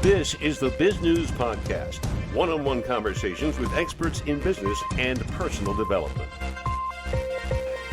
This is the Biz News Podcast, one-on-one conversations with experts in business and personal development.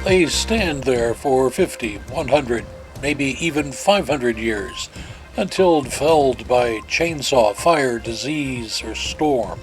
They stand there for 50, 100, maybe even 500 years, until felled by chainsaw, fire, disease, or storm.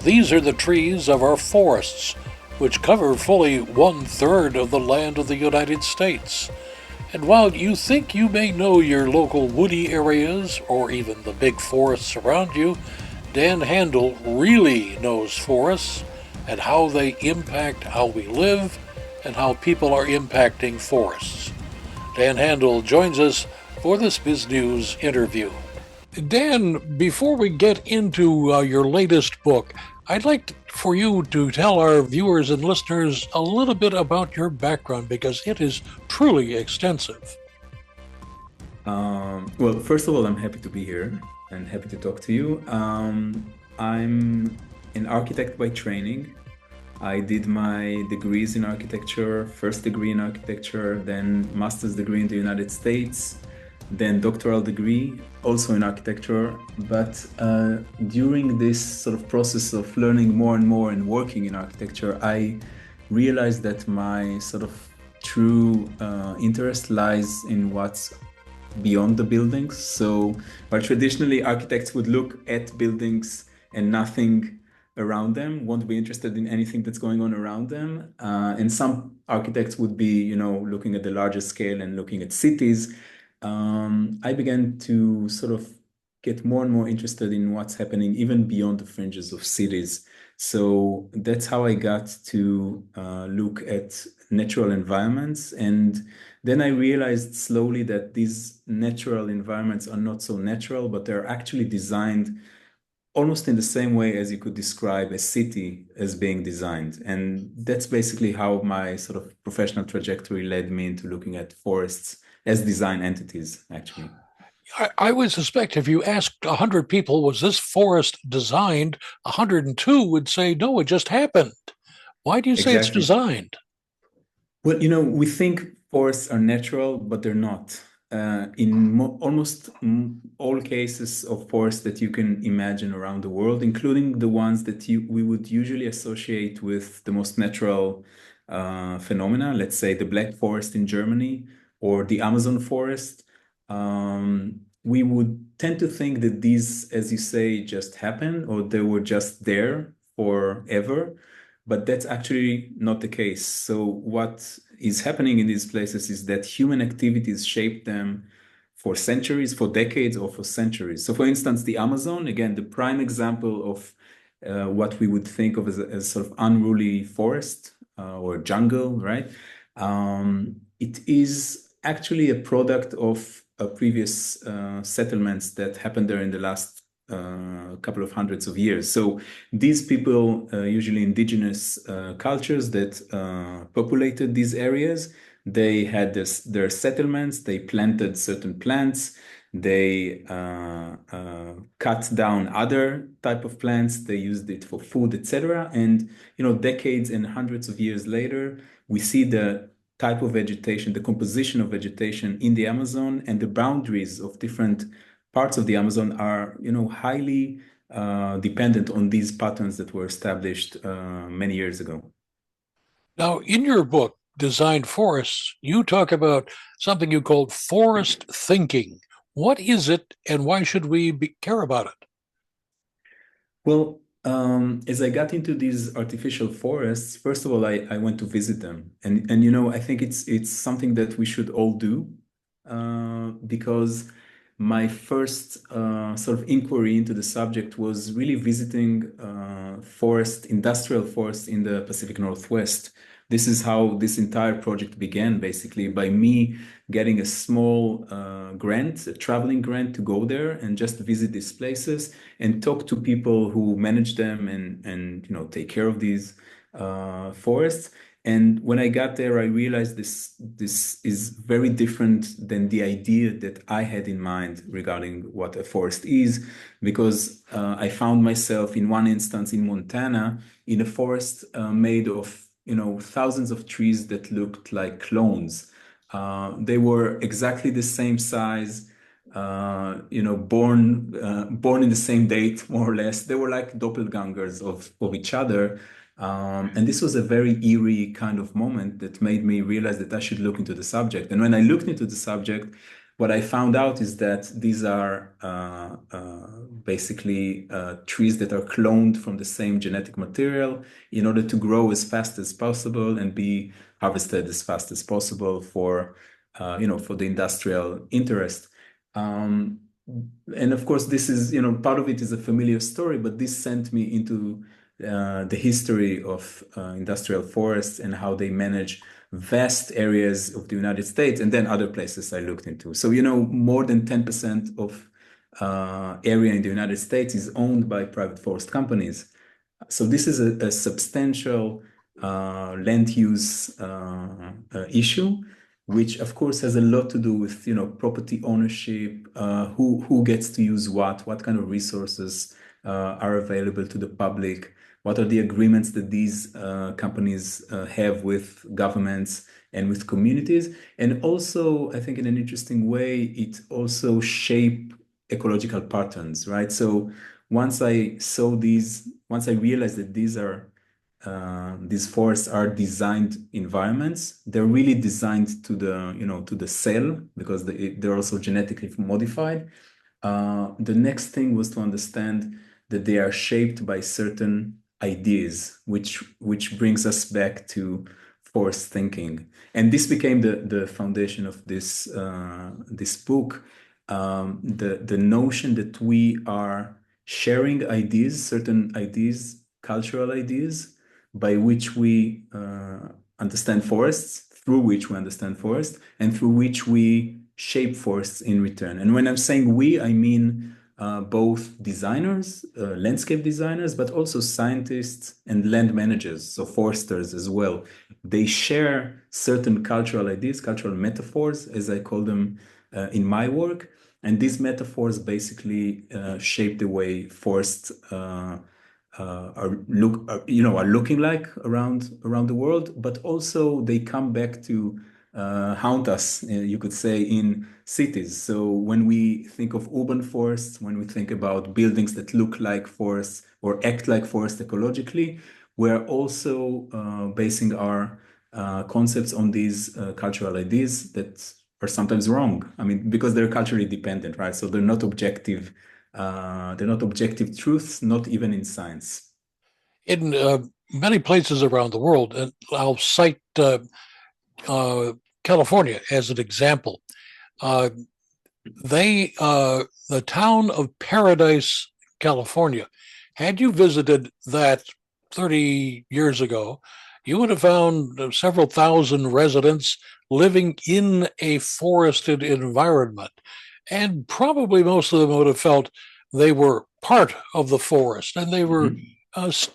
These are the trees of our forests, which cover fully 1/3 of the land of the United States. And while you think you may know your local woody areas, or even the big forests around you, Dan Handel really knows forests and how they impact how we live and how people are impacting forests. Dan Handel joins us for this Biz News interview. Dan, before we get into your latest book, I'd like for you to tell our viewers and listeners a little bit about your background, because it is truly extensive. Well, first of all, I'm happy to be here and happy to talk to you. I'm an architect by training. I did my degrees in architecture, first degree in architecture, then master's degree in the United States, then doctoral degree also in architecture. But during this sort of process of learning more and more and working in architecture, I realized that my sort of true interest lies in what's beyond the buildings. So while traditionally architects would look at buildings and nothing around them, won't be interested in anything that's going on around them. And some architects would be, looking at the larger scale and looking at cities. I began to sort of get more and more interested in what's happening even beyond the fringes of cities. So that's how I got to look at natural environments. And then I realized slowly that these natural environments are not so natural, but they're actually designed almost in the same way as you could describe a city as being designed. And that's basically how my sort of professional trajectory led me into looking at forests as design entities, actually. I would suspect if you asked 100 people, was this forest designed, 102 would say, no, it just happened. Why do you say it's designed? Well, we think forests are natural, but they're not. In almost all cases of forests that you can imagine around the world, including the ones that we would usually associate with the most natural phenomena, let's say the Black Forest in Germany or the Amazon forest, we would tend to think that these, as you say, just happened or they were just there forever. But that's actually not the case. So what is happening in these places is that human activities shape them for centuries, for decades, or for centuries. So for instance, the Amazon, again, the prime example of what we would think of as sort of unruly forest or jungle, right? It is actually a product of previous settlements that happened there in the last couple of hundreds of years. So these people, usually indigenous cultures that populated these areas, they had their settlements, they planted certain plants, they cut down other type of plants, they used it for food, etc. And, decades and hundreds of years later, we see the type of vegetation, the composition of vegetation in the Amazon, and the boundaries of different parts of the Amazon are, highly dependent on these patterns that were established many years ago. Now, in your book, Designed Forests, you talk about something you call forest thinking. What is it, and why should we care about it? Well, as I got into these artificial forests, first of all, I went to visit them, and I think it's something that we should all do because my first sort of inquiry into the subject was really visiting industrial forests in the Pacific Northwest. This is how this entire project began, basically, by me getting a small grant, a traveling grant to go there and just visit these places and talk to people who manage them and take care of these forests. And when I got there, I realized this is very different than the idea that I had in mind regarding what a forest is, because I found myself in one instance in Montana in a forest made of thousands of trees that looked like clones. They were exactly the same size. born in the same date, more or less. They were like doppelgangers of each other. And this was a very eerie kind of moment that made me realize that I should look into the subject. And when I looked into the subject, what I found out is that these are basically trees that are cloned from the same genetic material in order to grow as fast as possible and be harvested as fast as possible for the industrial interest. Um, and of course, this is, part of it is a familiar story, but this sent me into the history of industrial forests and how they manage vast areas of the United States and then other places I looked into. So, more than 10% of area in the United States is owned by private forest companies. So this is a substantial land use issue, which of course has a lot to do with property ownership, who gets to use what kind of resources are available to the public, what are the agreements that these companies have with governments and with communities, and also I think in an interesting way it also shape ecological patterns, right? So once I realized that these forests are designed environments. They're really designed to the cell because they're also genetically modified. The next thing was to understand that they are shaped by certain ideas, which brings us back to forest thinking. And this became the foundation of this book. The notion that we are sharing ideas, certain ideas, cultural ideas, by which we understand forests, through which we understand forests, and through which we shape forests in return. And when I'm saying we, I mean both designers, landscape designers, but also scientists and land managers, so foresters as well. They share certain cultural ideas, cultural metaphors, as I call them in my work. And these metaphors basically shape the way forests are looking like around the world, but also they come back to haunt us, you could say, in cities. So when we think of urban forests, when we think about buildings that look like forests or act like forests ecologically, we're also basing our concepts on these cultural ideas that are sometimes wrong. I mean, because they're culturally dependent, right? So they're not objective truths, not even in science. In many places around the world, and I'll cite California as an example. The town of Paradise, California, had you visited that 30 years ago, you would have found several thousand residents living in a forested environment. And probably most of them would have felt they were part of the forest and they were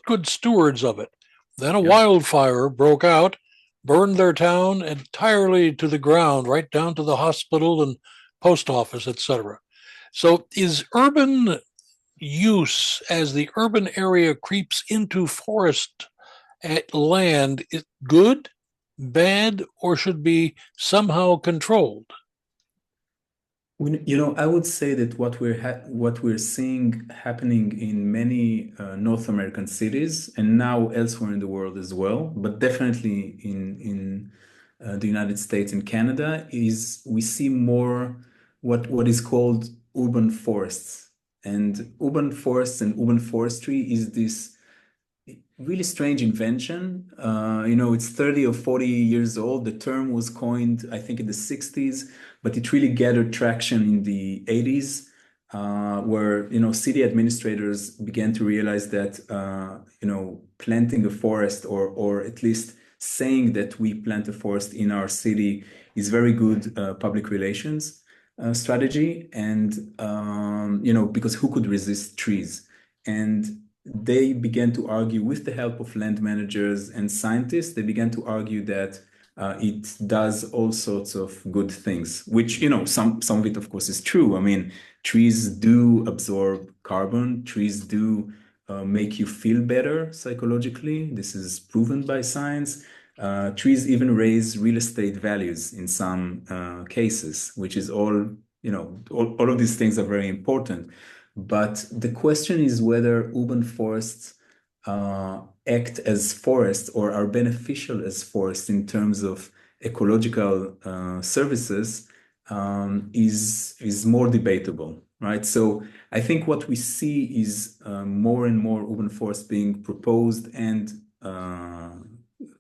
good stewards of it. Then a wildfire broke out, burned their town entirely to the ground, right down to the hospital and post office, etc. So is urban use, as the urban area creeps into forest land, is good, bad, or should be somehow controlled? I would say that what we're seeing happening in many North American cities and now elsewhere in the world as well, but definitely in the United States and Canada, is we see more what is called urban forests. And urban forests and urban forestry is this really strange invention. It's 30 or 40 years old. The term was coined, I think, in the 60s, but it really gathered traction in the 80s, where, city administrators began to realize that, planting a forest or at least saying that we plant a forest in our city is very good public relations strategy. And, because who could resist trees? And they began to argue with the help of land managers and scientists. They began to argue that it does all sorts of good things, which, some of it, of course, is true. I mean, trees do absorb carbon. Trees do make you feel better psychologically. This is proven by science. Trees even raise real estate values in some cases, which is all all of these things are very important. But the question is whether urban forests act as forests or are beneficial as forests in terms of ecological services is more debatable, right? So I think what we see is more and more urban forests being proposed and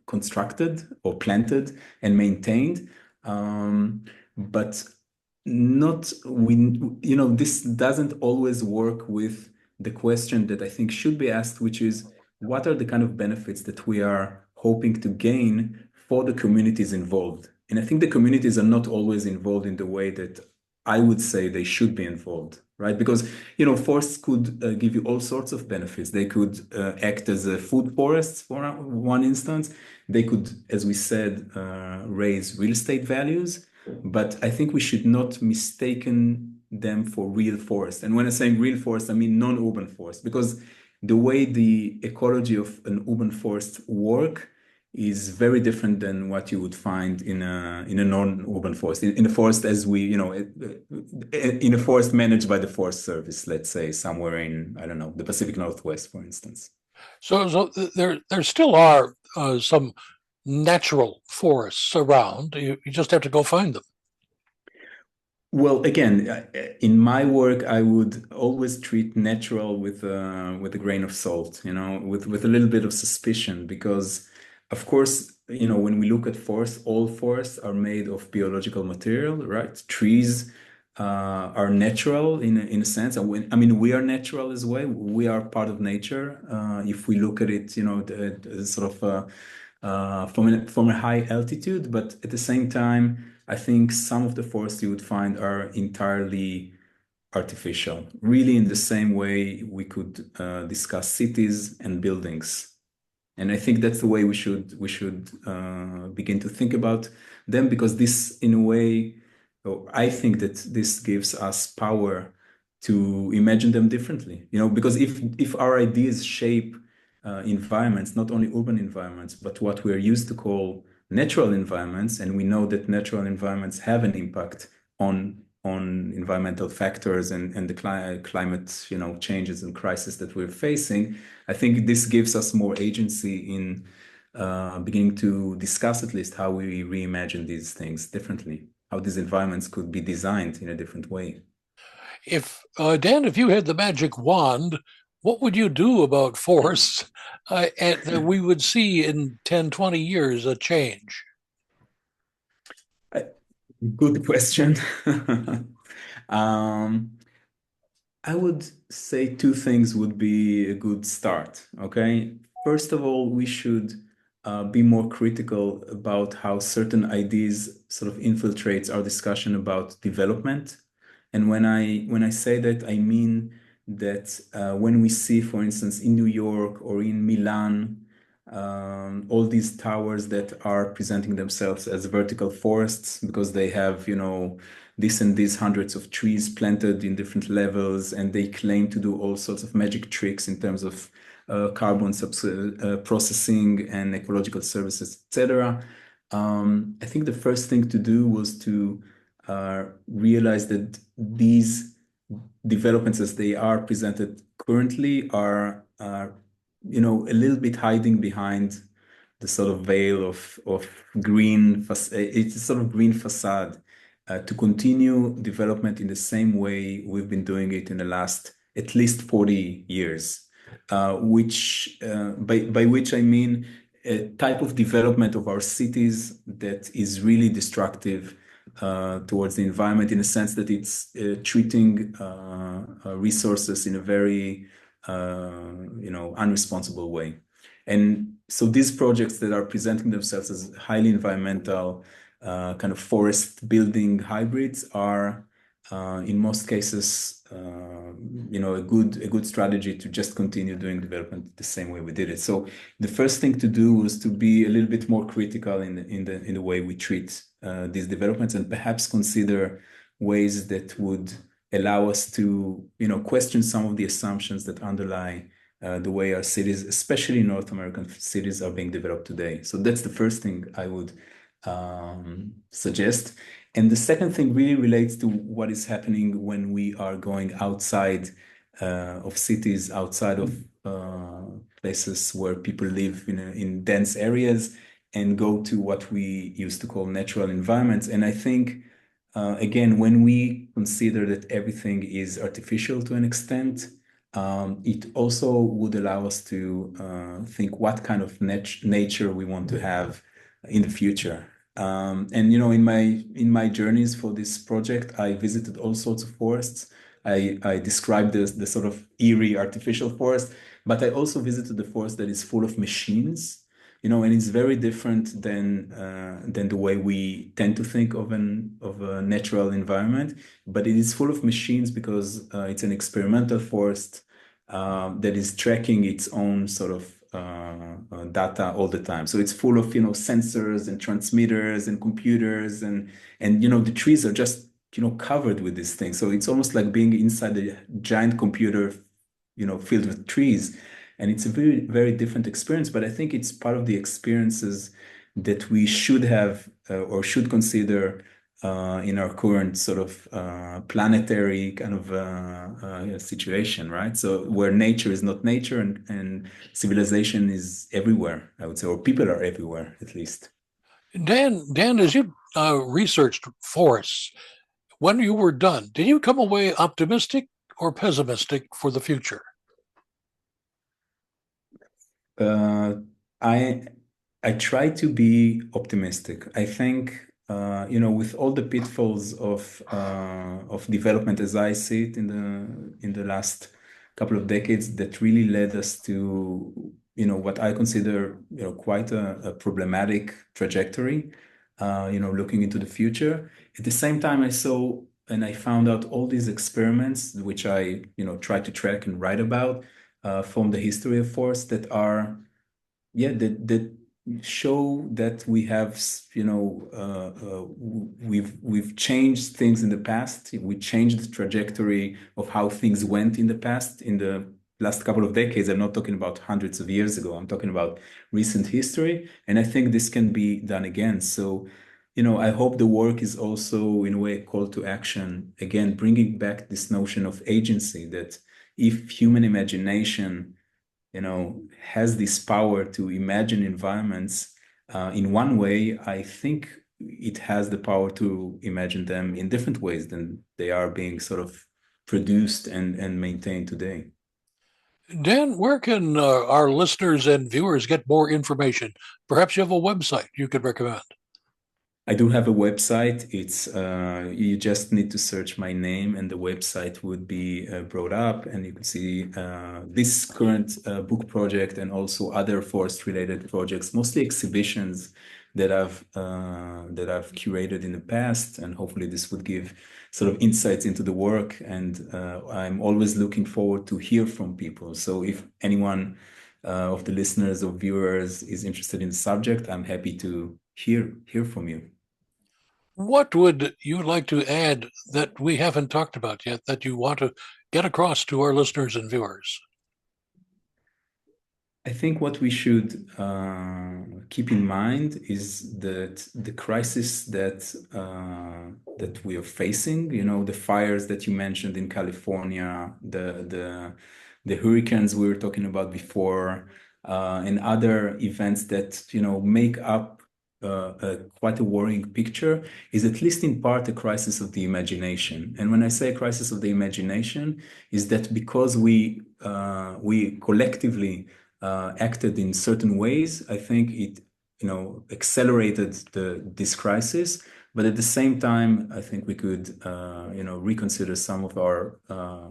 constructed or planted and maintained. But not this doesn't always work with the question that I think should be asked, which is what are the kind of benefits that we are hoping to gain for the communities involved? And I think the communities are not always involved in the way that I would say they should be involved, right? Because, forests could give you all sorts of benefits. They could act as a food forests, for one instance. They could, as we said, raise real estate values. But I think we should not mistaken them for real forest. And when I say real forest, I mean non-urban forest, because the way the ecology of an urban forest work is very different than what you would find in a non-urban forest. In a forest as we, in a forest managed by the Forest Service, let's say somewhere in, I don't know, the Pacific Northwest, for instance. So there still are some natural forests around. You just have to go find them. Well, again, in my work, I would always treat natural with a grain of salt, with a little bit of suspicion, because, of course, when we look at forests, all forests are made of biological material, right? Trees are natural in a sense, and we are natural as well. We are part of nature. If we look at it, sort of from a high altitude, but at the same time, I think some of the forests you would find are entirely artificial, really in the same way we could discuss cities and buildings. And I think that's the way we should begin to think about them, because this, in a way, I think that this gives us power to imagine them differently. Because if our ideas shape environments, not only urban environments, but what we are used to call natural environments, and we know that natural environments have an impact on environmental factors and the climate changes and crisis that we're facing. I think this gives us more agency in beginning to discuss at least how we reimagine these things differently, how these environments could be designed in a different way. If Dan, if you had the magic wand, what would you do about forests and that we would see in 10, 20 years a change? Good question. um, I would say two things would be a good start. Okay. First of all, we should be more critical about how certain ideas sort of infiltrates our discussion about development. And when I say that, I mean that when we see, for instance, in New York or in Milan, all these towers that are presenting themselves as vertical forests because they have, this and these hundreds of trees planted in different levels, and they claim to do all sorts of magic tricks in terms of carbon processing and ecological services, etc. I think the first thing to do was to realize that these developments as they are presented currently are a little bit hiding behind the sort of veil of green, it's a sort of green facade to continue development in the same way we've been doing it in the last at least 40 years, which by which I mean a type of development of our cities that is really destructive towards the environment, in a sense that it's treating resources in a very unresponsible way. And so these projects that are presenting themselves as highly environmental kind of forest building hybrids are in most cases a good strategy to just continue doing development the same way we did it. So the first thing to do was to be a little bit more critical in the way we treat these developments, and perhaps consider ways that would allow us to question some of the assumptions that underlie the way our cities, especially North American cities, are being developed today. So that's the first thing I would suggest. And the second thing really relates to what is happening when we are going outside of cities, outside of places where people live in dense areas, and go to what we used to call natural environments. And I think, again, when we consider that everything is artificial to an extent, it also would allow us to think what kind of nature we want to have in the future. And in my journeys for this project, I visited all sorts of forests. I described the sort of eerie artificial forest, but I also visited the forest that is full of machines. And it's very different than the way we tend to think of a natural environment. But it is full of machines because it's an experimental forest that is tracking its own sort of data all the time. So it's full of sensors and transmitters and computers and the trees are just covered with these things. So it's almost like being inside a giant computer filled with trees. And it's a very, very different experience, but I think it's part of the experiences that we should have or should consider in our current sort of planetary kind of situation, right? So where nature is not nature and civilization is everywhere, I would say, or people are everywhere, at least. Dan, as you researched forests, when you were done, did you come away optimistic or pessimistic for the future? I try to be optimistic. I think with all the pitfalls of development as I see it in the last couple of decades, that really led us to what I consider quite a problematic trajectory. Looking into the future. At the same time, I saw and I found out all these experiments, which I try to track and write about from the history of force that are, that show that we have, we've changed things in the past. We changed the trajectory of how things went in the past, in the last couple of decades. I'm not talking about hundreds of years ago. I'm talking about recent history. And I think this can be done again. So, I hope the work is also in a way a call to action, again, bringing back this notion of agency, that if human imagination, has this power to imagine environments in one way, I think it has the power to imagine them in different ways than they are being sort of produced and maintained today. Dan, where can our listeners and viewers get more information? Perhaps you have a website you could recommend. I do have a website. It's you just need to search my name and the website would be brought up, and you can see this current book project and also other forest related projects, mostly exhibitions that I've curated in the past, and hopefully this would give sort of insights into the work. And I'm always looking forward to hear from people. So if anyone of the listeners or viewers is interested in the subject, I'm happy to hear from you. What would you like to add that we haven't talked about yet that you want to get across to our listeners and viewers? I think what we should keep in mind is that the crisis that we are facing, the fires that you mentioned in California, the hurricanes we were talking about before, and other events that make up quite a worrying picture, is at least in part a crisis of the imagination. And when I say crisis of the imagination, is that because we collectively acted in certain ways, I think it accelerated this crisis. But at the same time, I think we could reconsider some of our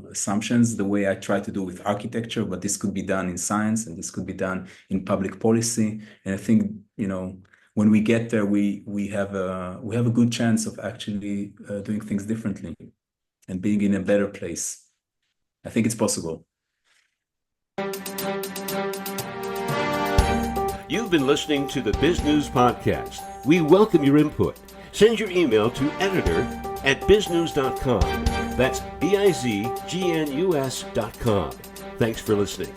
assumptions, the way I try to do with architecture. But this could be done in science, and this could be done in public policy. And I think when we get there, we have a good chance of actually doing things differently and being in a better place. I think it's possible. You've been listening to the Bizgnus Podcast. We welcome your input. Send your email to editor@bizgnus.com. That's BIZGNUS.com. Thanks for listening.